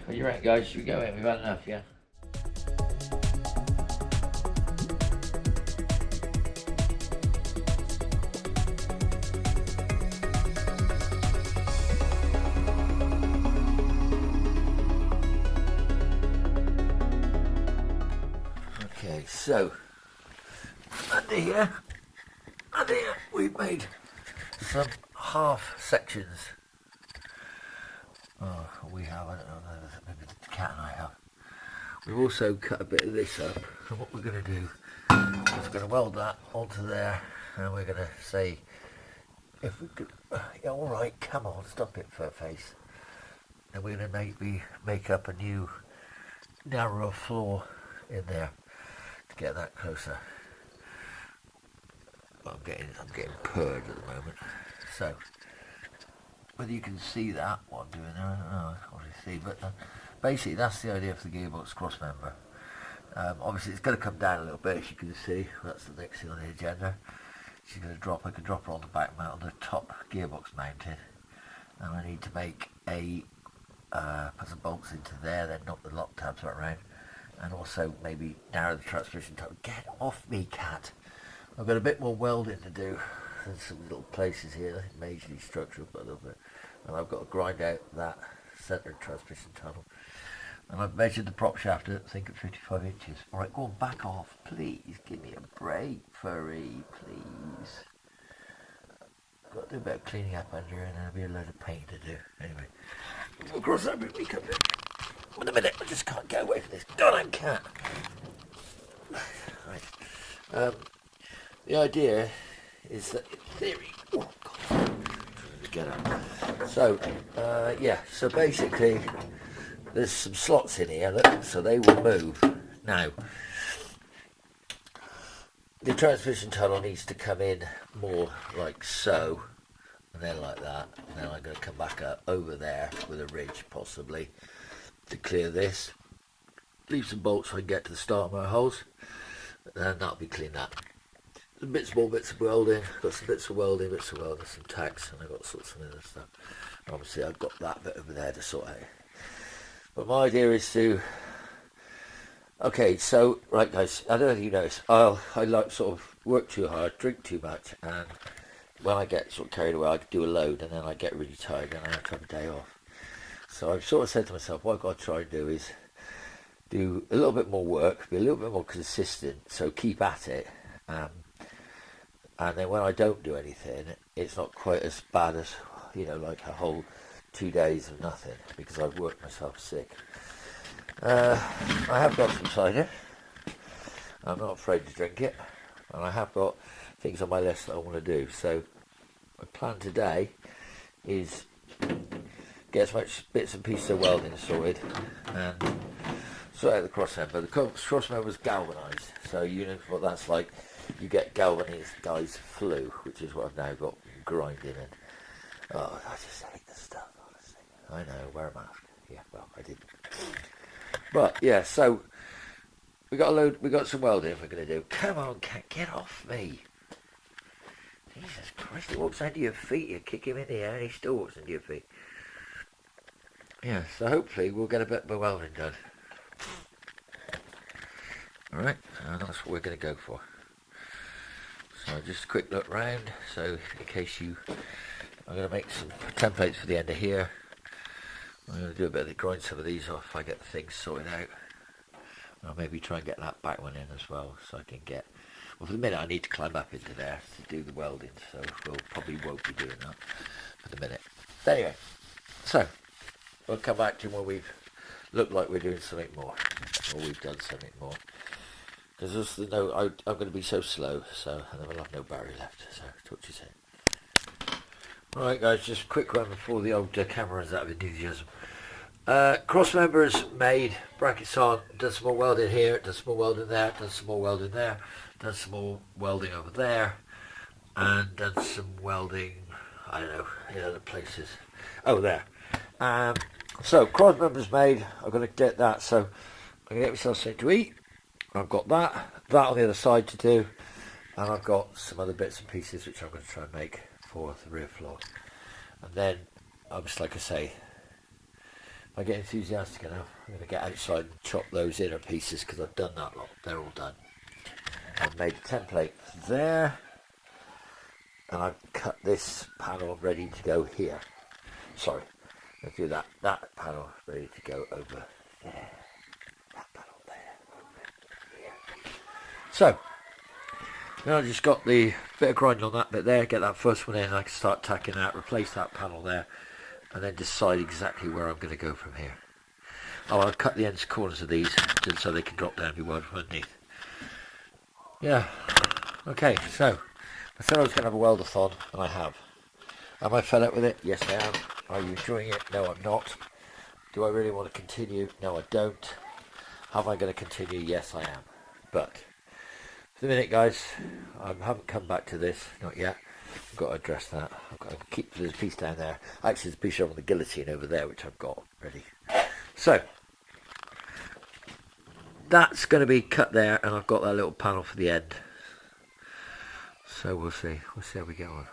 What do you reckon, guys? Should we go in? We've had enough, yeah? Okay, so under here we've made some half sections. Oh, we have, I don't know, maybe the cat and I have. We've also cut a bit of this up, and what we're going to do is we're going to weld that onto there, and we're going to say, if we could, yeah, alright, come on, stop it, fur face. And we're going to maybe make up a new narrower floor in there to get that closer. I'm getting purred at the moment. So whether you can see that, what I'm doing there, I don't know, obviously, but basically that's the idea for the gearbox cross member. Obviously it's going to come down a little bit, as you can see. That's the next thing on the agenda. She's going to drop. I can drop her on the back mount, on the top gearbox mounted, and I need to make a put some bolts into there, then knock the lock tabs right around, and also maybe narrow the transmission tunnel. Get off me, cat! I've got a bit more welding to do. There's some little places here, majorly structural, but a little bit. And I've got to grind out that centre transmission tunnel. And I've measured the prop shaft at, I think, at 55 inches. Alright, go on, back off, please. Give me a break, furry, please. Got to do a bit of cleaning up under here, and there'll be a load of paint to do. Anyway, we'll cross that bit we come in. In a minute, I just can't get away from this goddamn cat. Right. The idea is that in theory, oh God, I'm trying to get up. So, yeah, so basically there's some slots in here, look, so they will move. Now, the transmission tunnel needs to come in more like so, and then like that, and then I'm going to come back up over there with a ridge possibly to clear this. Leave some bolts so I can get to the starter holes, and that'll be cleaned up. Small bits of welding, got some bits of welding, some tacks, and I've got some other stuff. Obviously I've got that bit over there to sort out. But my idea is to, okay, so, right guys, I don't know if you notice, I like sort of work too hard, drink too much, and when I get sort of carried away I can do a load and then I get really tired and I have to have a day off. So I've sort of said to myself, what I've got to try and do is do a little bit more work, be a little bit more consistent, so keep at it. And then when I don't do anything, it's not quite as bad as, you know, like a whole 2 days of nothing, because I've worked myself sick. I have got some cider. I'm not afraid to drink it. And I have got things on my list that I want to do. So my plan today is get as much bits and pieces of welding sorted and sort out the cross member. The cross member is galvanised, so you know what that's like. You get galvanised guys flu, which is what I've now got grinding in. Oh, I just hate this stuff, honestly. I know, wear a mask. Yeah, well, I did. But yeah, so we got some welding we're gonna do. Come on, cat, get off me. Jesus Christ, he walks under your feet, you kick him in the air and he still walks under your feet. Yeah, so hopefully we'll get a bit more welding done. Alright, that's what we're gonna go for. So just a quick look round, so in case I'm going to make some templates for the end of here. I'm going to do a bit of the grind some of these off if I get the things sorted out. I'll maybe try and get that back one in as well, so I can get, well for the minute I need to climb up into there to do the welding, so we'll probably won't be doing that for the minute. But anyway, so we'll come back to when we've looked like we're doing something more, or we've done something more. Because I'm going to be so slow, so and then we'll have no battery left. So talk to you soon. Alright guys, just a quick one before the old camera runs out of enthusiasm. Cross members made, brackets on, done some more welding here, done some more welding there, done some more welding there, done some more welding over there, and done some welding, I don't know, in other places. Oh, there. So cross members made, I'm going to get that, so I'm going to get myself something to eat. I've got that on the other side to do, and I've got some other bits and pieces which I'm going to try and make for the rear floor. And then, just like I say, I get enthusiastic enough, I'm going to get outside and chop those inner pieces because I've done that lot. They're all done. I've made a template there, and I've cut this panel ready to go here. Sorry, let's do that. That panel ready to go over there. That panel there, over here. So, now I've just got the bit of grinding on that bit there, get that first one in, I can start tacking that, replace that panel there, and then decide exactly where I'm going to go from here. Oh, I'll cut the ends corners of these just so they can drop down and be welded from underneath. Yeah, okay, so I said I was going to have a weldathon, and I have. Am I fed up with it? Yes, I am. Are you enjoying it? No, I'm not. Do I really want to continue? No, I don't. Have I going to continue? Yes, I am. But for the minute, guys, I haven't come back to this, not yet. I've got to address that. I've got to keep this piece down there. Actually, there's a piece on the guillotine over there, which I've got ready. So that's going to be cut there, and I've got that little panel for the end. So we'll see. We'll see how we get on.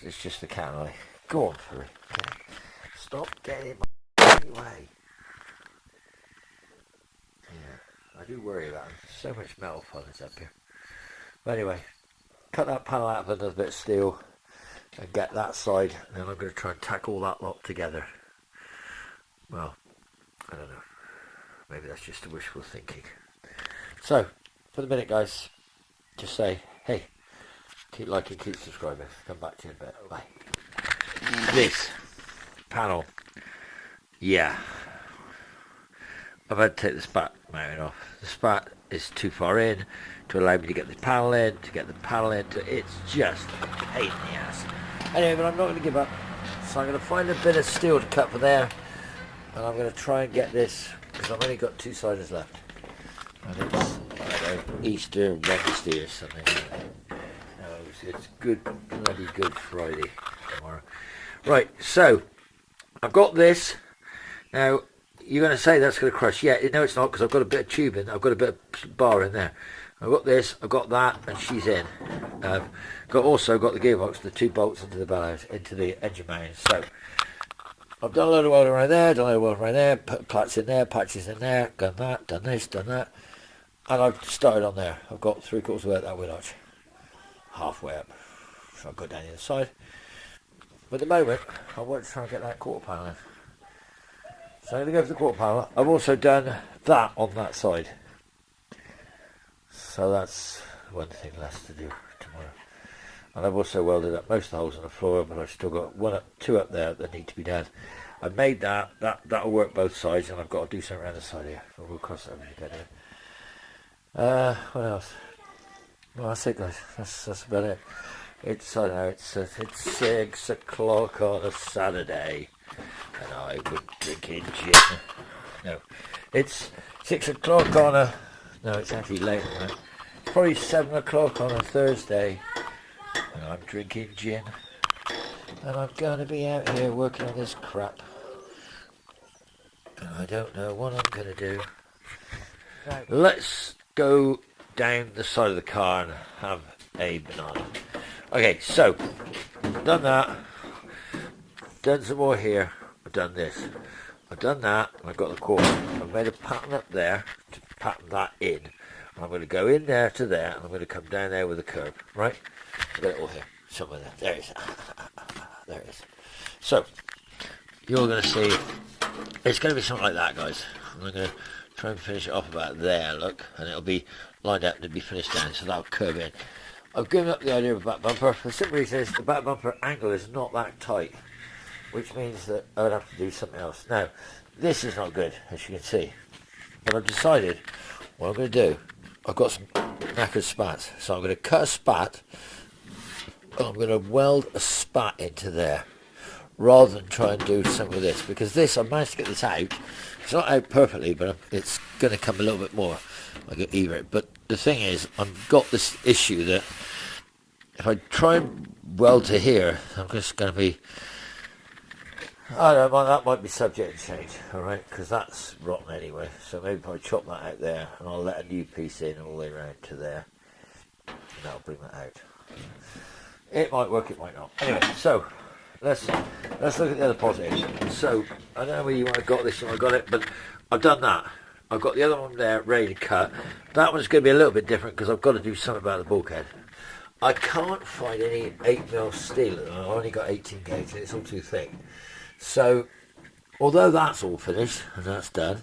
It's just the cat and I. Go on, Furry. Okay. Stop getting in my way. Yeah, I do worry about it. So much metal fuzz up here. But anyway, cut that panel out of another bit of steel and get that side, and then I'm going to try and tack all that lot together. Well, I don't know. Maybe that's just a wishful thinking. So, for the minute, guys, just say, hey, keep liking, keep subscribing. Come back to you in a bit. Bye. This panel, yeah, I've had to take the spat mounting off. The spat is too far in to allow me to get the panel in, it's just a pain in the ass. Anyway, but I'm not going to give up. So I'm going to find a bit of steel to cut for there, and I'm going to try and get this, because I've only got 2 siders left. And it's, I don't know, Easter Wednesday or something. No, it's good, bloody Good Friday tomorrow. Right, so I've got this. Now, you're going to say that's going to crush. Yeah, no, it's not, because I've got a bit of tubing. I've got a bit of bar in there. I've got this, I've got that, and she's in. Also got the gearbox, the 2 bolts into the bellows, into the engine mounting. So I've done a load of welding right there, done a load of welding right there, put plats in there, patches in there, done that, done this, done that. And I've started on there. I've got 3/4 of the way up that wheel arch. Halfway up. So I've got down the other side. But at the moment, I want to try and get that quarter panel in. So I'm going to go for the quarter panel. I've also done that on that side. So that's one thing less to do tomorrow. And I've also welded up most of the holes on the floor, but I've still got 2 up there that need to be done. I made that'll work both sides, and I've got to do something around the side here. So we'll cross that when we get there. What else? Well, that's it, guys. That's about it. It's, I don't know, it's 6 o'clock on a Saturday, and I would drinking gin. No, it's 6 o'clock on a, no, it's actually late at night. It's probably 7 o'clock on a Thursday, and I'm drinking gin, and I'm going to be out here working on this crap, and I don't know what I'm going to do. Let's go down the side of the car and have a banana. Okay, so done that, done some more here, I've done this, I've done that, and I've got the quarter. I've made a pattern up there to pattern that in. And I'm going to go in there to there, and I'm going to come down there with a curve, right? I've got it all here, somewhere there. There it is. There it is. So, you're going to see, it's going to be something like that, guys. I'm going to try and finish it off about there, look, and it'll be lined up to be finished down, so that'll curve in. I've given up the idea of a back bumper. The simple reason is the back bumper angle is not that tight, which means that I would have to do something else. Now, this is not good, as you can see, but I've decided what I'm going to do. I've got some knackered spats, so I'm going to cut a spat, and I'm going to weld a spat into there, rather than try and do something with this, because this, I managed to get this out. It's not out perfectly, but it's going to come a little bit more. I get either. But the thing is, I've got this issue that if I try and weld to here, I'm just going to be, I don't know, that might be subject to change, alright, because that's rotten anyway. So maybe if I chop that out there, and I'll let a new piece in all the way around to there, and that'll bring that out. It might work, it might not. Anyway, so let's look at the other positives. So I don't know whether you might have got this or I got it, but I've done that. I've got the other one there ready to cut. That one's going to be a little bit different because I've got to do something about the bulkhead. I can't find any 8mm steel. I've only got 18 gauge and it's all too thick. So although that's all finished and that's done,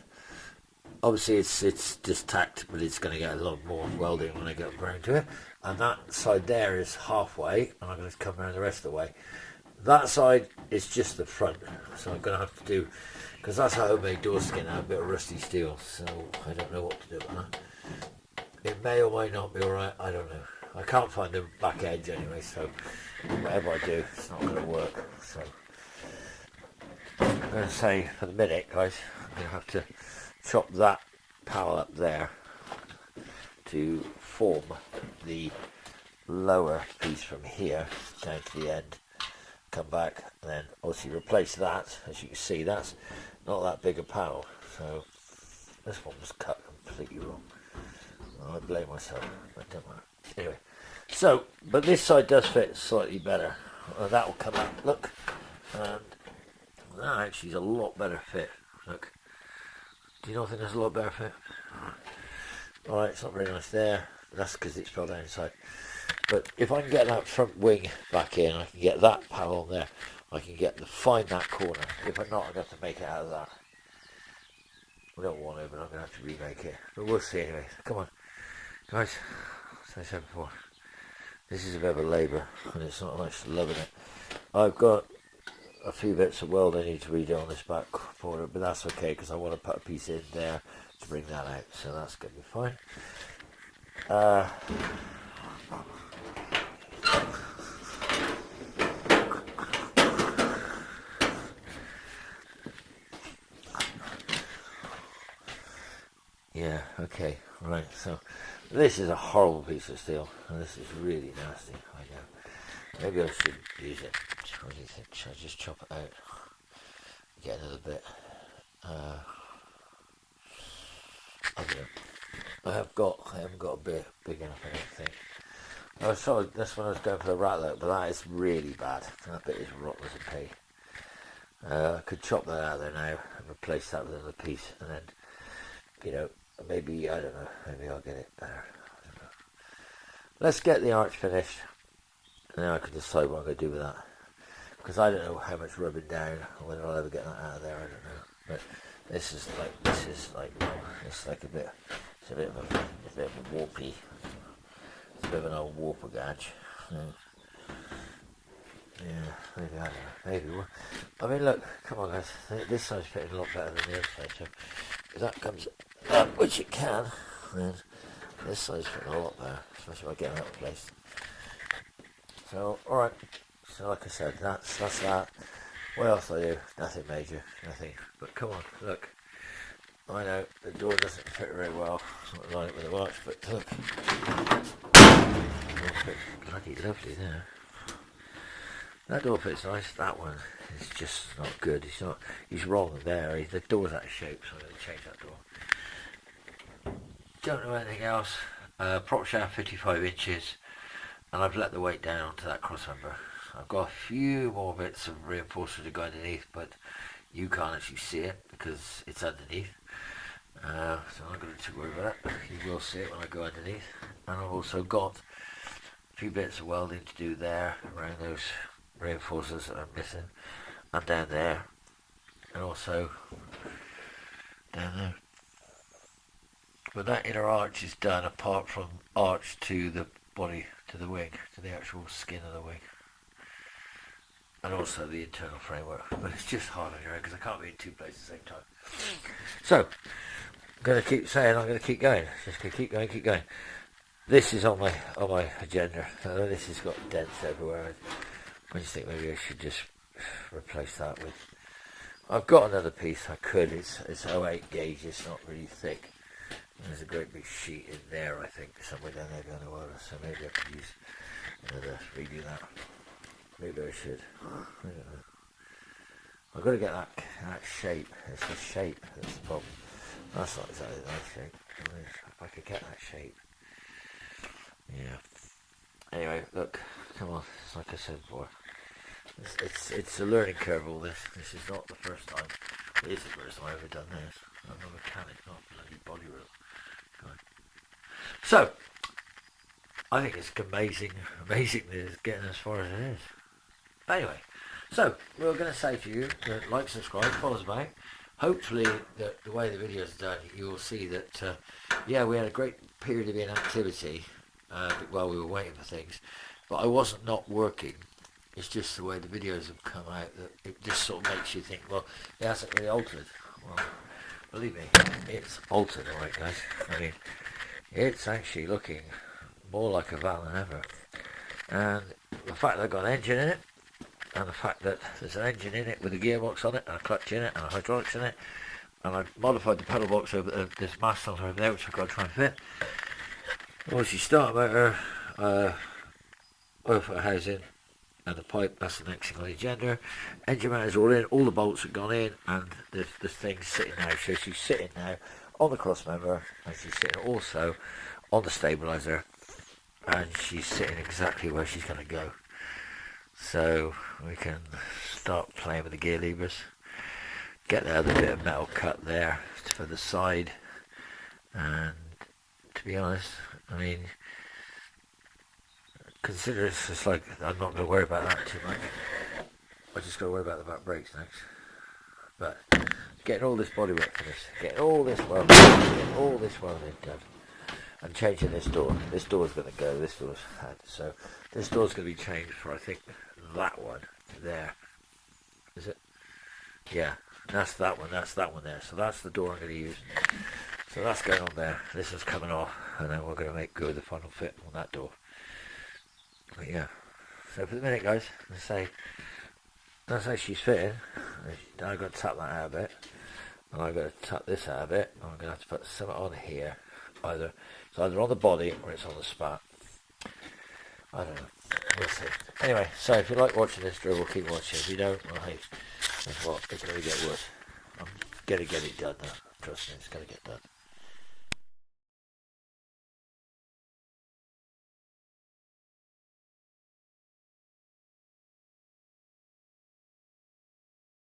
obviously it's just tacked, but it's going to get a lot more welding when I get around to it. And that side there is halfway, and I'm going to come around the rest of the way. That side is just the front, so I'm going to have to do, because that's a homemade door skin, a bit of rusty steel, so I don't know what to do with that. It may or may not be alright, I don't know. I can't find the back edge anyway, so whatever I do, it's not going to work. So I'm going to say, for the minute, guys, I'm going to have to chop that panel up there to form the lower piece from here down to the end, come back and then obviously replace that. As you can see, that's not that big a panel, so this one was cut completely wrong. I blame myself, but don't matter. Anyway, so but this side does fit slightly better. That will come up, look, and that actually is a lot better fit. Look, do you not think that's a lot better fit? Alright, it's not very nice there. That's because it's fell down inside. But if I can get that front wing back in, I can get that panel on there. I can find that corner. If I'm not, I'm going to have to make it out of that. I don't want to, but I'm going to have to remake it. But we'll see anyway. Come on. Guys, as I said before, this is a bit of a labour, and it's not nice loving it. I've got a few bits of weld I need to redo on this back corner, but that's okay, because I want to put a piece in there to bring that out, so that's going to be fine. Yeah, okay, right, so this is a horrible piece of steel, and this is really nasty, I know. Maybe I should use it. What do you think? Should I just chop it out? Get another bit. I don't know. I haven't got a bit big enough, I don't think. I was sorry, that's when I was going for the ratlet, but that is really bad. That bit is rotten as a pig. I could chop that out of there now and replace that with another piece, and then, you know, maybe, I don't know, maybe I'll get it better. I don't know. Let's get the arch finished, and then I can decide what I'm going to do with that. Because I don't know how much rubbing down, or whether I'll ever get that out of there, I don't know. But this is like it's like a bit of a warpy. It's a bit of an old warper gouge. Yeah, maybe, I don't know, maybe. I mean, look, come on guys, this side's fitting a lot better than the other side, so if that comes up, which it can, then this side's fitting a lot better, especially if I get that replaced. So, alright, so like I said, that's that. What else do I do? Nothing major, nothing, but come on, look. I know the door doesn't fit very well, it's not line it with the arch, but look. It fits bloody lovely there. That door fits nice, that one is just not good. He's wrong there, the door's out of shape, so I'm going to change that door. Don't know anything else. Prop shaft 55 inches, and I've let the weight down onto that crossmember. I've got a few more bits of reinforcement to go underneath, but you can't actually see it because it's underneath. So I'm not going to worry about it. You will see it when I go underneath. And I've also got a few bits of welding to do there around those reinforcers that I'm missing, and down there, and also down there. But that inner arch is done, apart from arch to the body, to the wing, to the actual skin of the wing, and also the internal framework. But it's just hard on your own because I can't be in two places at the same time. So I'm going to keep saying I'm going to keep going. Just going to keep going. This is on my agenda. This has got dents everywhere. I just think maybe I should just replace that with. I've got another piece. I could. It's 08 gauge. It's not really thick. There's a great big sheet in there. I think somewhere down there behind the water. So maybe I could use another redo that. Maybe I should. I don't know. I've got to get that shape. It's the shape that's the problem. That's not exactly the nice shape. If I could get that shape. Yeah. Anyway, look. Come on. It's like I said before. It's a learning curve, all this. This is not the first time. It is the first time I've ever done this. I'm a mechanic, not bloody Bodywork. So, I think it's amazing that it's getting as far as it is. Anyway, so we're going to say to you that like, subscribe, follow us back. Hopefully, the way the videos are done, you will see that, yeah, we had a great period of inactivity while we were waiting for things. But I wasn't not working. It's just the way the videos have come out that it just sort of makes you think, well, it hasn't really altered. Well, believe me, it's altered, alright guys. I mean, it's actually looking more like a van than ever. And the fact that I've got an engine in it, and the fact that there's an engine in it with a gearbox on it, and a clutch in it, and a hydraulics in it, and I've modified the pedal box over this mast over there, which I've got to try and fit. Obviously, start motor, oil for housing, and the pipe, that's the next thing on the agenda. Engine motors all in, all the bolts have gone in, and the thing's sitting now. So she's sitting now on the cross member, and she's sitting also on the stabiliser, and she's sitting exactly where she's going to go. So we can start playing with the gear levers, get the other bit of metal cut there for the side, and to be honest, I mean, consider it's just like, I'm not going to worry about that too much. I just got to worry about the back brakes next. But getting all this bodywork for this, getting all this welding done, and changing this door. This door's going to go. This door's had. So this door's going to be changed for, I think, that one there. Is it? Yeah, that's that one. That's that one there. So that's the door I'm going to use. So that's going on there. This is coming off, and then we're going to make good the final fit on that door. But yeah, so for the minute, guys, that's how she's fitting. I've got to tap that out a bit, and I've got to tap this out a bit, and I'm going to have to put something on here. It's either on the body or it's on the spat. I don't know. We'll see. Anyway, so if you like watching this drill, we'll keep watching. If you don't, well, hey, guess what? It's going to get worse. I'm going to get it done now. Trust me, it's going to get done.